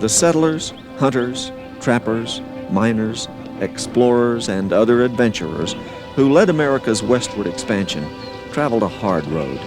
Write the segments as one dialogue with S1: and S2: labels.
S1: The settlers, hunters, trappers, miners, explorers, and other adventurers who led America's westward expansion traveled a hard road.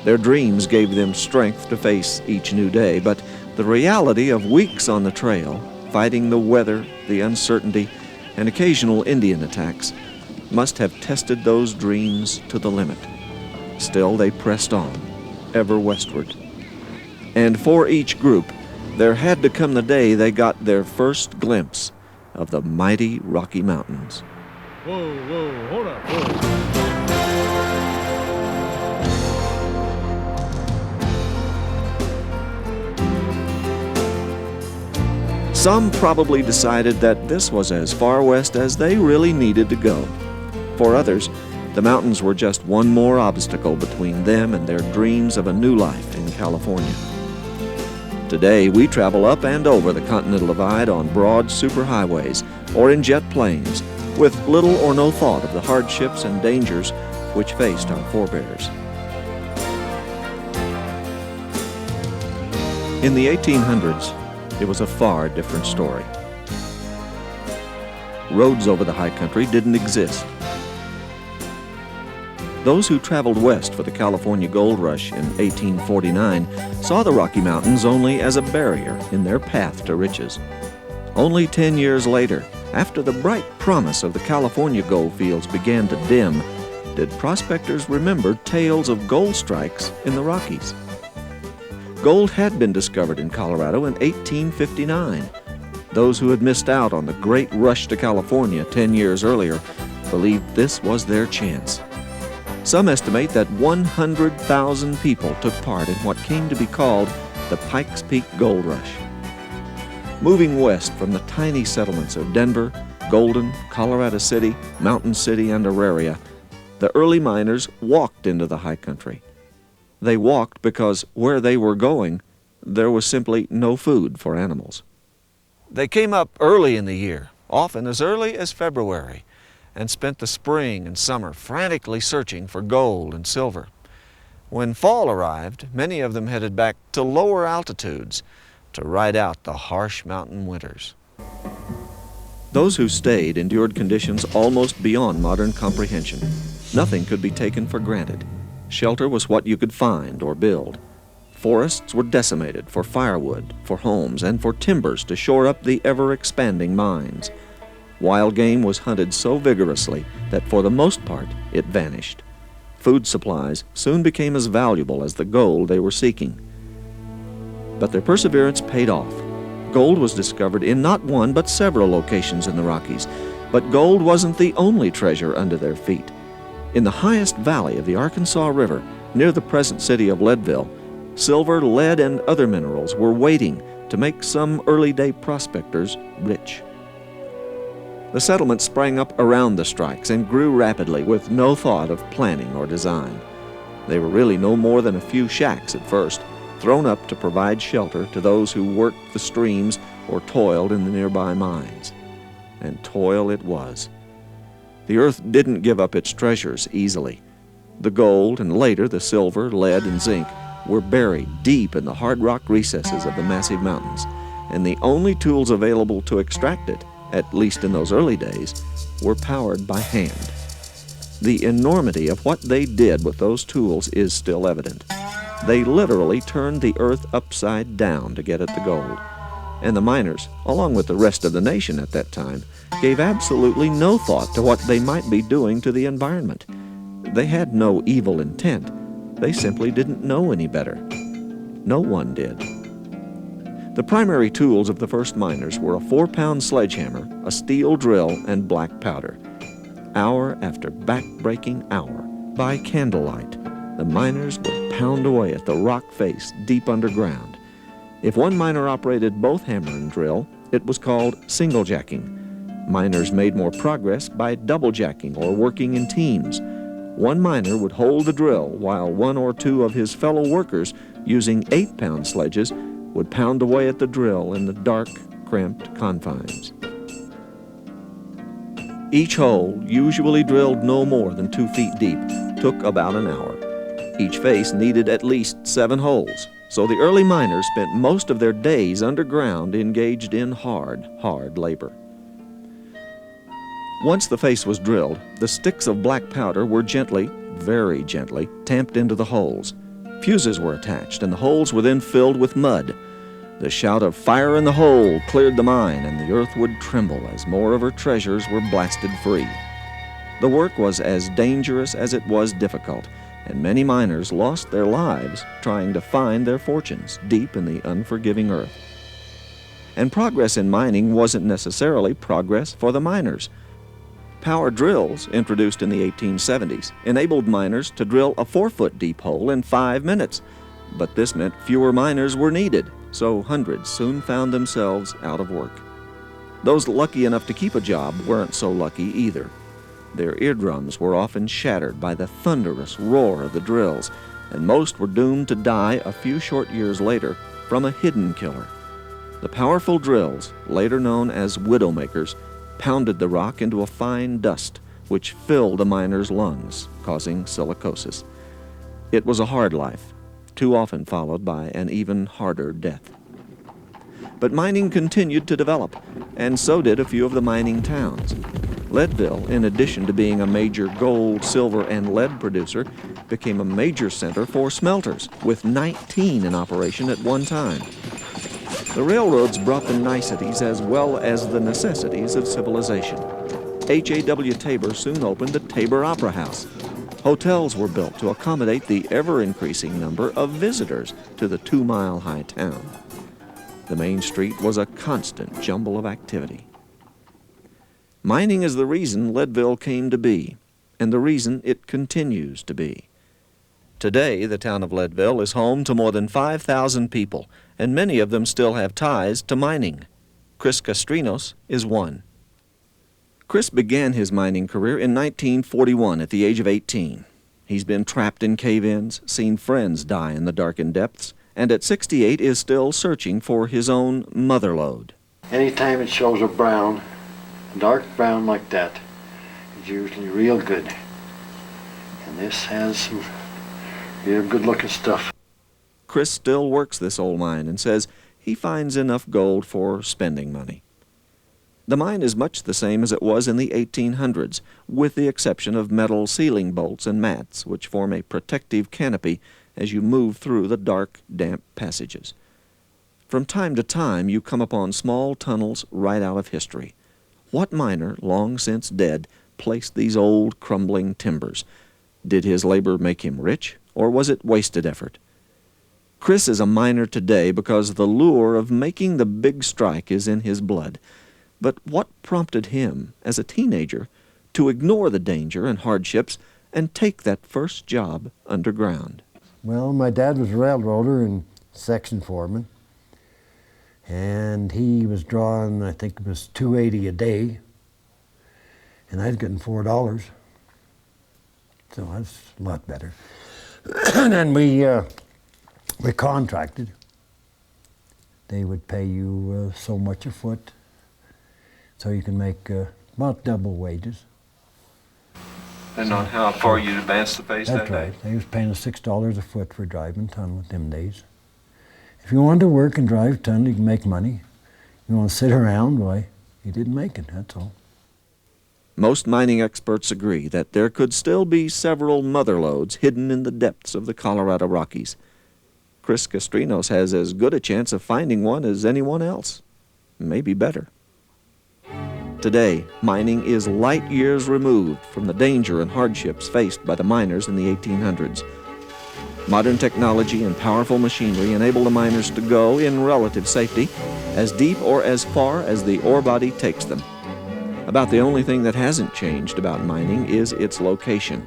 S1: Their dreams gave them strength to face each new day, but the reality of weeks on the trail, fighting the weather, the uncertainty, and occasional Indian attacks, must have tested those dreams to the limit. Still, they pressed on, ever westward. And for each group, there had to come the day they got their first glimpse of the mighty Rocky Mountains.
S2: Whoa, hold up, whoa.
S1: Some probably decided that this was as far west as they really needed to go. For others, the mountains were just one more obstacle between them and their dreams of a new life in California. Today, we travel up and over the Continental Divide on broad superhighways or in jet planes, with little or no thought of the hardships and dangers which faced our forebears. In the 1800s, it was a far different story. Roads over the high country didn't exist. Those who traveled west for the California Gold Rush in 1849 saw the Rocky Mountains only as a barrier in their path to riches. Only 10 years later, after the bright promise of the California gold fields began to dim, did prospectors remember tales of gold strikes in the Rockies. Gold had been discovered in Colorado in 1859. Those who had missed out on the great rush to California 10 years earlier believed this was their chance. Some estimate that 100,000 people took part in what came to be called the Pikes Peak Gold Rush. Moving west from the tiny settlements of Denver, Golden, Colorado City, Mountain City, and Auraria, the early miners walked into the high country. They walked because where they were going, there was simply no food for animals. They came up early in the year, often as early as February, and spent the spring and summer frantically searching for gold and silver. When fall arrived, many of them headed back to lower altitudes to ride out the harsh mountain winters. Those who stayed endured conditions almost beyond modern comprehension. Nothing could be taken for granted. Shelter was what you could find or build. Forests were decimated for firewood, for homes, and for timbers to shore up the ever-expanding mines. Wild game was hunted so vigorously that for the most part it vanished. Food supplies soon became as valuable as the gold they were seeking. But their perseverance paid off. Gold was discovered in not one but several locations in the Rockies. But gold wasn't the only treasure under their feet. In the highest valley of the Arkansas River, near the present city of Leadville, silver, lead, and other minerals were waiting to make some early-day prospectors rich. The settlements sprang up around the strikes and grew rapidly with no thought of planning or design. They were really no more than a few shacks at first, thrown up to provide shelter to those who worked the streams or toiled in the nearby mines. And toil it was. The earth didn't give up its treasures easily. The gold, and later the silver, lead, and zinc, were buried deep in the hard rock recesses of the massive mountains, and the only tools available to extract it, at least in those early days, were powered by hand. The enormity of what they did with those tools is still evident. They literally turned the earth upside down to get at the gold. And the miners, along with the rest of the nation at that time, gave absolutely no thought to what they might be doing to the environment. They had no evil intent. They simply didn't know any better. No one did. The primary tools of the first miners were a 4-pound sledgehammer, a steel drill, and black powder. Hour after back-breaking hour, by candlelight, the miners would pound away at the rock face deep underground. If one miner operated both hammer and drill, it was called single-jacking. Miners made more progress by double-jacking or working in teams. One miner would hold the drill while one or two of his fellow workers, using 8-pound sledges, would pound away at the drill in the dark, cramped confines. Each hole, usually drilled no more than 2 feet deep, took about an hour. Each face needed at least 7 holes, so the early miners spent most of their days underground engaged in hard labor. Once the face was drilled, the sticks of black powder were gently, very gently, tamped into the holes. Fuses were attached, and the holes were then filled with mud. The shout of "Fire in the hole" cleared the mine, and the earth would tremble as more of her treasures were blasted free. The work was as dangerous as it was difficult, and many miners lost their lives trying to find their fortunes deep in the unforgiving earth. And progress in mining wasn't necessarily progress for the miners. Power drills, introduced in the 1870s, enabled miners to drill a 4-foot deep hole in 5 minutes. But this meant fewer miners were needed, so hundreds soon found themselves out of work. Those lucky enough to keep a job weren't so lucky either. Their eardrums were often shattered by the thunderous roar of the drills, and most were doomed to die a few short years later from a hidden killer. The powerful drills, later known as widowmakers, pounded the rock into a fine dust, which filled a miner's lungs, causing silicosis. It was a hard life, too often followed by an even harder death. But mining continued to develop, and so did a few of the mining towns. Leadville, in addition to being a major gold, silver, and lead producer, became a major center for smelters, with 19 in operation at one time. The railroads brought the niceties as well as the necessities of civilization. H.A.W. Tabor soon opened the Tabor Opera House. Hotels were built to accommodate the ever-increasing number of visitors to the 2-mile-high town. The main street was a constant jumble of activity. Mining is the reason Leadville came to be, and the reason it continues to be. Today, the town of Leadville is home to more than 5,000 people, and many of them still have ties to mining. Chris Castrinos is one. Chris began his mining career in 1941 at the age of 18. He's been trapped in cave-ins, seen friends die in the darkened depths, and at 68 is still searching for his own mother lode.
S3: Anytime it shows a brown, dark brown like that, it's usually real good. And this has some real good-looking stuff.
S1: Chris still works this old mine and says he finds enough gold for spending money. The mine is much the same as it was in the 1800s, with the exception of metal ceiling bolts and mats, which form a protective canopy as you move through the dark, damp passages. From time to time, you come upon small tunnels right out of history. What miner, long since dead, placed these old, crumbling timbers? Did his labor make him rich, or was it wasted effort? Chris is a miner today because the lure of making the big strike is in his blood. But what prompted him, as a teenager, to ignore the danger and hardships and take that first job underground?
S4: Well, my dad was a railroader and section foreman, and he was drawing, I think it was $2.80 a day, and I was getting $4, so that's a lot better. And then we contracted. They would pay you so much a foot, so you can make about double wages.
S1: And on how far you advanced the face that
S4: That's
S1: day?
S4: right. They was paying us $6 a foot for driving tunnel with them days. If you wanted to work and drive tunnel, you can make money. You want to sit around, why, you didn't make it, that's all.
S1: Most mining experts agree that there could still be several mother lodes hidden in the depths of the Colorado Rockies. Chris Castrinos has as good a chance of finding one as anyone else, maybe better. Today, mining is light years removed from the danger and hardships faced by the miners in the 1800s. Modern technology and powerful machinery enable the miners to go, in relative safety, as deep or as far as the ore body takes them. About the only thing that hasn't changed about mining is its location.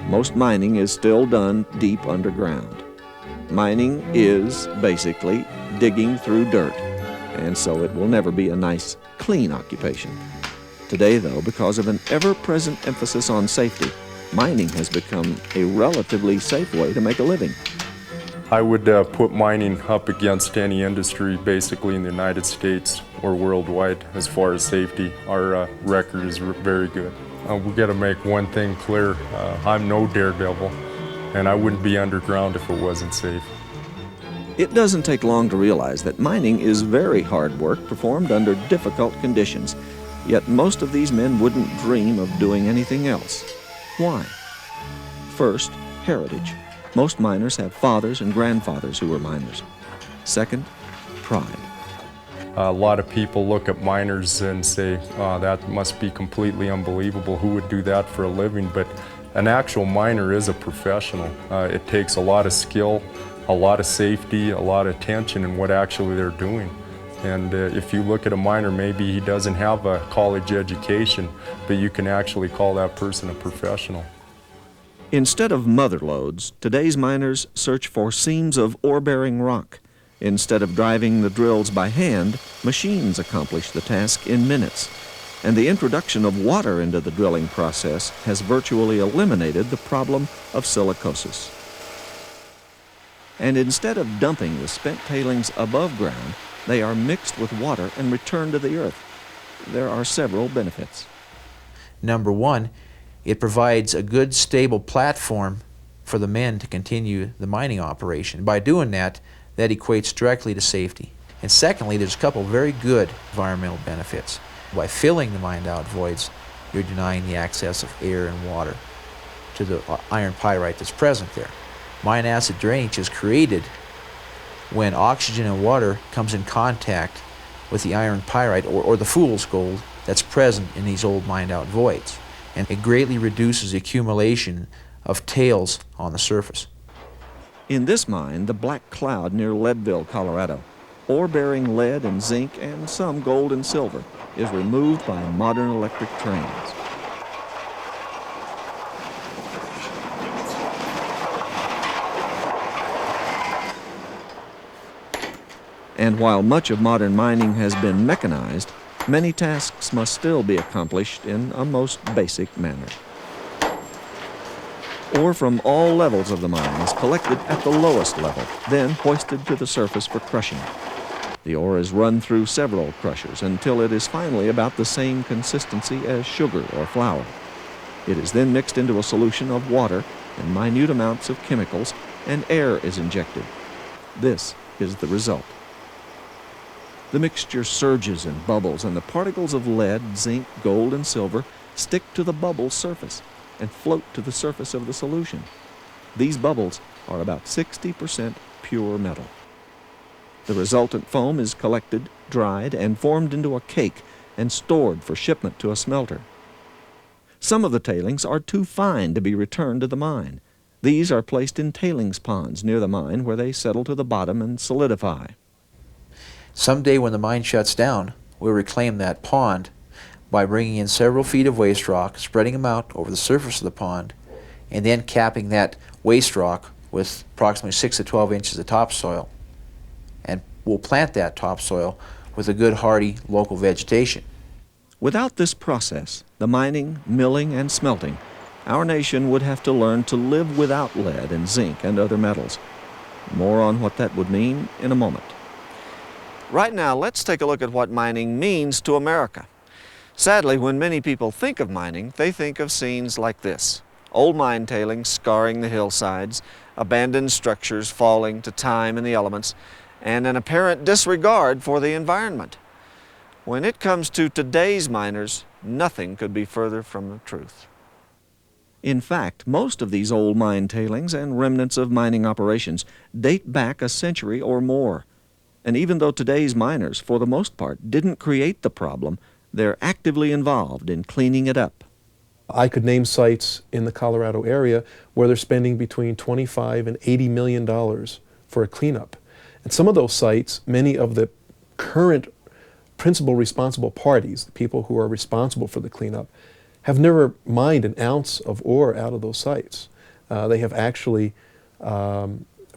S1: Most mining is still done deep underground. Mining is, basically, digging through dirt, and so it will never be a nice, clean occupation. Today, though, because of an ever-present emphasis on safety, mining has become a relatively safe way to make a living.
S5: I would put mining up against any industry basically in the United States or worldwide as far as safety. Our record is very good. We got to make one thing clear. I'm no daredevil, and I wouldn't be underground if it wasn't safe.
S1: It doesn't take long to realize that mining is very hard work performed under difficult conditions, yet most of these men wouldn't dream of doing anything else. Why? First, heritage. Most miners have fathers and grandfathers who were miners. Second, pride.
S5: A lot of people look at miners and say, oh, that must be completely unbelievable. Who would do that for a living? But an actual miner is a professional. It takes a lot of skill, a lot of safety, a lot of attention in what actually they're doing. And if you look at a miner, maybe he doesn't have a college education, but you can actually call that person a professional.
S1: Instead of mother loads, today's miners search for seams of ore-bearing rock. Instead of driving the drills by hand, machines accomplish the task in minutes. And the introduction of water into the drilling process has virtually eliminated the problem of silicosis. And instead of dumping the spent tailings above ground, they are mixed with water and returned to the earth. There are several benefits.
S6: Number one, it provides a good, stable platform for the men to continue the mining operation. By doing that, that equates directly to safety. And secondly, there's a couple very good environmental benefits. By filling the mined-out voids, you're denying the access of air and water to the iron pyrite that's present there. Mine acid drainage is created when oxygen and water comes in contact with the iron pyrite or the fool's gold that's present in these old mined-out voids. And it greatly reduces the accumulation of tails on the surface.
S1: In this mine, the Black Cloud near Leadville, Colorado, ore-bearing lead and zinc and some gold and silver is removed by modern electric trains. And while much of modern mining has been mechanized, many tasks must still be accomplished in a most basic manner. Ore from all levels of the mine is collected at the lowest level, then hoisted to the surface for crushing. The ore is run through several crushers until it is finally about the same consistency as sugar or flour. It is then mixed into a solution of water and minute amounts of chemicals, and air is injected. This is the result. The mixture surges and bubbles, and the particles of lead, zinc, gold, and silver stick to the bubble's surface and float to the surface of the solution. These bubbles are about 60% pure metal. The resultant foam is collected, dried, and formed into a cake and stored for shipment to a smelter. Some of the tailings are too fine to be returned to the mine. These are placed in tailings ponds near the mine where they settle to the bottom and solidify.
S6: Someday when the mine shuts down, we'll reclaim that pond by bringing in several feet of waste rock, spreading them out over the surface of the pond, and then capping that waste rock with approximately 6 to 12 inches of topsoil. And we'll plant that topsoil with a good hardy local vegetation.
S1: Without this process, the mining, milling, and smelting, our nation would have to learn to live without lead and zinc and other metals. More on what that would mean in a moment. Right now, let's take a look at what mining means to America. Sadly, when many people think of mining, they think of scenes like this. Old mine tailings scarring the hillsides, abandoned structures falling to time and the elements, and an apparent disregard for the environment. When it comes to today's miners, nothing could be further from the truth. In fact, most of these old mine tailings and remnants of mining operations date back a century or more. And even though today's miners, for the most part, didn't create the problem, they're actively involved in cleaning it up.
S7: I could name sites in the Colorado area where they're spending between $25 and $80 million for a cleanup. And some of those sites, many of the current principal responsible parties, the people who are responsible for the cleanup, have never mined an ounce of ore out of those sites. They have actually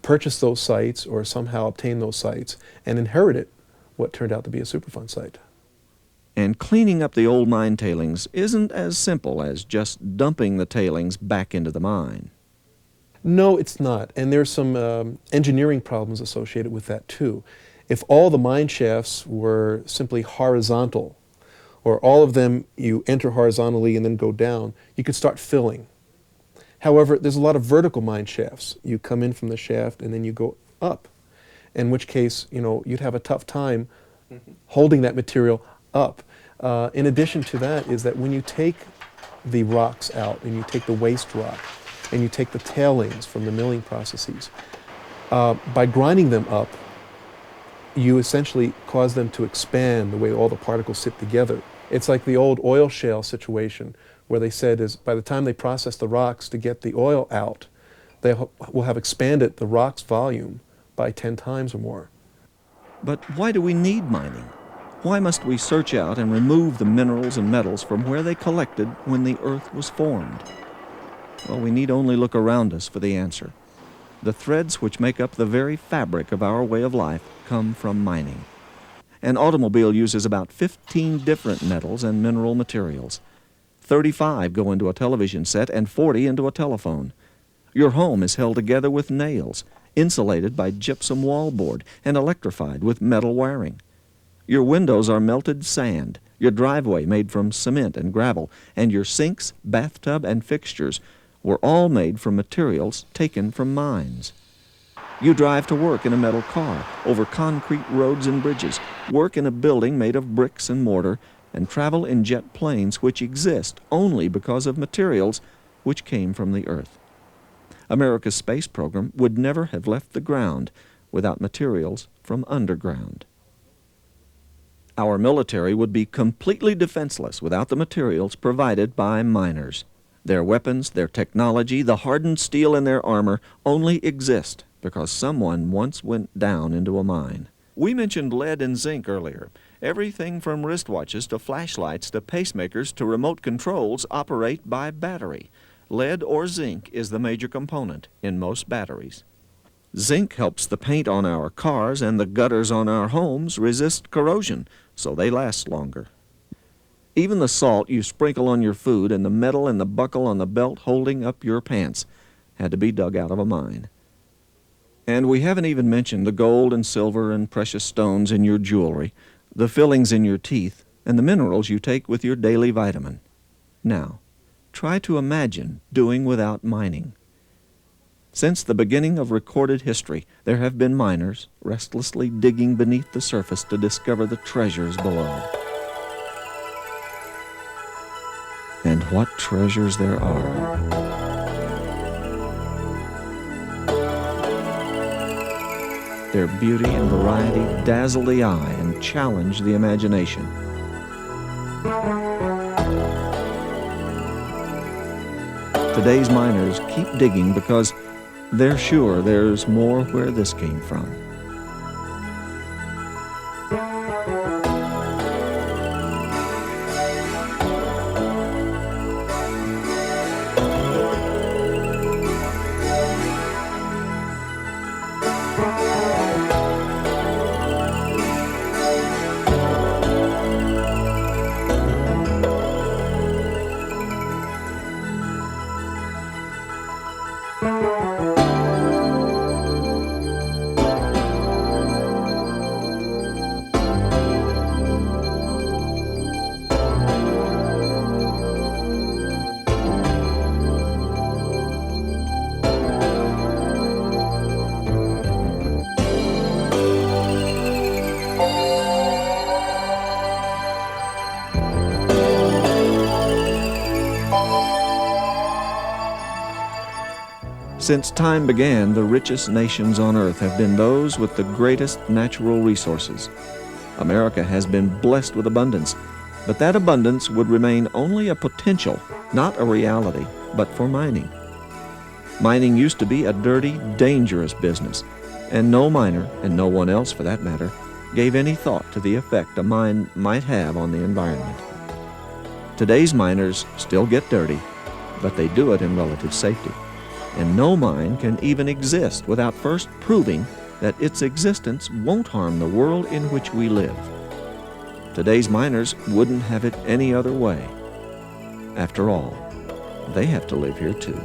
S7: purchased those sites or somehow obtained those sites and inherited what turned out to be a Superfund site.
S1: And cleaning up the old mine tailings isn't as simple as just dumping the tailings back into the mine.
S7: No, it's not. And there's some engineering problems associated with that too. If all the mine shafts were simply horizontal, or all of them you enter horizontally and then go down, you could start filling. However, there's a lot of vertical mine shafts. You come in from the shaft and then you go up. in which case, you'd have a tough time holding that material up. In addition to that is that when you take the rocks out and you take the waste rock and you take the tailings from the milling processes, by grinding them up, you essentially cause them to expand the way all the particles sit together. It's like the old oil shale situation where they said is by the time they process the rocks to get the oil out, they will have expanded the rock's volume by 10 times or more.
S1: But why do we need mining? Why must we search out and remove the minerals and metals from where they collected when the earth was formed? Well, we need only look around us for the answer. The threads which make up the very fabric of our way of life come from mining. An automobile uses about 15 different metals and mineral materials. 35 go into a television set and 40 into a telephone. Your home is held together with nails, insulated by gypsum wallboard, and electrified with metal wiring. Your windows are melted sand, your driveway made from cement and gravel, and your sinks, bathtub, and fixtures were all made from materials taken from mines. You drive to work in a metal car, over concrete roads and bridges, work in a building made of bricks and mortar, and travel in jet planes which exist only because of materials which came from the earth. America's space program would never have left the ground without materials from underground. Our military would be completely defenseless without the materials provided by miners. Their weapons, their technology, the hardened steel in their armor only exist because someone once went down into a mine. We mentioned lead and zinc earlier. Everything from wristwatches to flashlights to pacemakers to remote controls operate by battery. Lead or zinc is the major component in most batteries. Zinc helps the paint on our cars and the gutters on our homes resist corrosion, so they last longer. Even the salt you sprinkle on your food and the metal in the buckle on the belt holding up your pants had to be dug out of a mine. And we haven't even mentioned the gold and silver and precious stones in your jewelry, the fillings in your teeth, and the minerals you take with your daily vitamin. Now, try to imagine doing without mining. Since the beginning of recorded history, there have been miners restlessly digging beneath the surface to discover the treasures below. And what treasures there are. Their beauty and variety dazzle the eye and challenge the imagination. Today's miners keep digging because they're sure there's more where this came from. Since time began, the richest nations on earth have been those with the greatest natural resources. America has been blessed with abundance, but that abundance would remain only a potential, not a reality, but for mining. Mining used to be a dirty, dangerous business, and no miner, and no one else for that matter, gave any thought to the effect a mine might have on the environment. Today's miners still get dirty, but they do it in relative safety. And no mine can even exist without first proving that its existence won't harm the world in which we live. Today's miners wouldn't have it any other way. After all, they have to live here too.